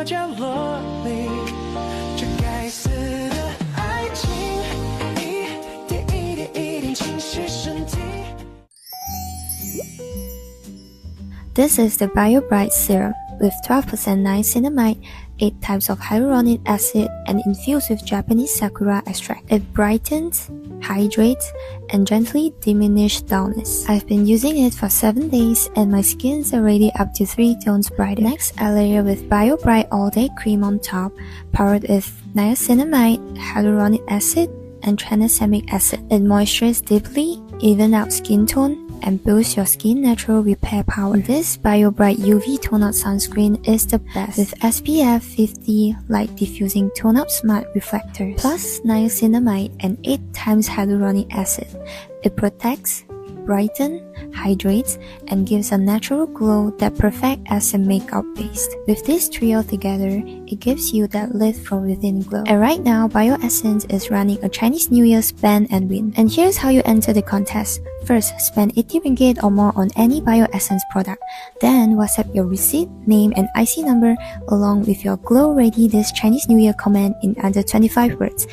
的角落里，这该死的爱情，一点一点一点侵蚀身体。This is the BioBright Serum with 12% niacinamide, 8 types of hyaluronic acid, and infused with Japanese sakura extract. It brightens, hydrates, and gently diminishes dullness. I've been using it for 7 days and my skin's already up to 3 tones brighter. Next, I layer with BioBright All Day Cream on top, powered with niacinamide, hyaluronic acid, and tranexamic acid. It moisturizes deeply, even out skin tone, and boosts your skin natural repair power. This BioBright UV Tone-Up Sunscreen is the best, with SPF50 light diffusing tone-up smart reflectors, plus niacinamide and 8 times hyaluronic acid. It protects, brightens, hydrates, and gives a natural glow that perfect as a makeup base. With these trio together, it gives you that lift from within glow. And right now, BioEssence is running a Chinese New Year Spend and Win. And here's how you enter the contest. First, spend 80 ringgit or more on any BioEssence product. Then, WhatsApp your receipt, name, and IC number along with your glow ready this Chinese New Year comment in under 25 words.